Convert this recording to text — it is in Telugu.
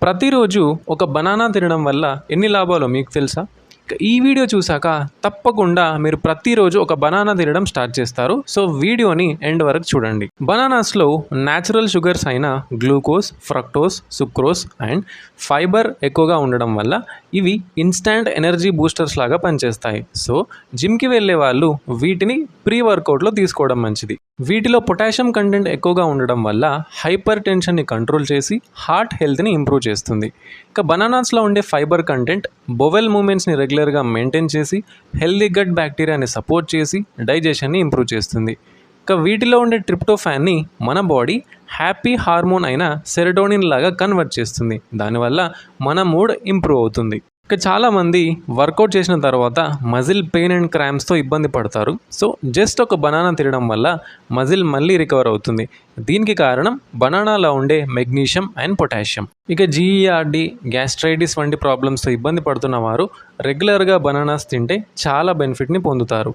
ప్రతిరోజు ఒక బనానా తినడం వల్ల ఎన్ని లాభాలో మీకు తెలుసా? ఈ వీడియో చూసాక తప్పకుండా మీరు ప్రతిరోజు ఒక బనానా తినడం స్టార్ట్ చేస్తారు. సో వీడియోని ఎండ్ వరకు చూడండి. బనానాస్లో న్యాచురల్ షుగర్స్ అయిన glucose, fructose, sucrose and fibre ఎక్కువగా ఉండడం వల్ల ఇవి ఇన్స్టాంట్ ఎనర్జీ బూస్టర్స్ లాగా పనిచేస్తాయి. సో జిమ్కి వెళ్ళే వాళ్ళు వీటిని ప్రీ వర్కౌట్లో తీసుకోవడం మంచిది. వీటిలో పొటాషియం కంటెంట్ ఎక్కువగా ఉండడం వల్ల హైపర్ టెన్షన్ని కంట్రోల్ చేసి హార్ట్ హెల్త్ని ఇంప్రూవ్ చేస్తుంది. ఇక బనానాస్లో ఉండే ఫైబర్ కంటెంట్ బొవెల్ మూమెంట్స్ని రెగ్యులర్గా మెయింటైన్ చేసి హెల్దీ గట్ బ్యాక్టీరియాని సపోర్ట్ చేసి డైజెషన్ని ఇంప్రూవ్ చేస్తుంది. ఇక వీటిలో ఉండే ట్రిప్టోఫాన్ని మన బాడీ హ్యాపీ హార్మోన్ అయిన సెరటోనిన్ లాగా కన్వర్ట్ చేస్తుంది. దానివల్ల మన మూడ్ ఇంప్రూవ్ అవుతుంది. ఇక చాలామంది వర్కౌట్ చేసిన తర్వాత మజిల్ పెయిన్ అండ్ క్రాంప్స్తో ఇబ్బంది పడతారు. సో జస్ట్ ఒక బనానా తినడం వల్ల మజిల్ మళ్ళీ రికవర్ అవుతుంది. దీనికి కారణం బనానాలో ఉండే మెగ్నీషియం అండ్ పొటాషియం. ఇక జీఈఆర్డీ, గ్యాస్ట్రైటిస్ వంటి ప్రాబ్లమ్స్తో ఇబ్బంది పడుతున్న వారు రెగ్యులర్గా బనానాస్ తింటే చాలా బెనిఫిట్ని పొందుతారు.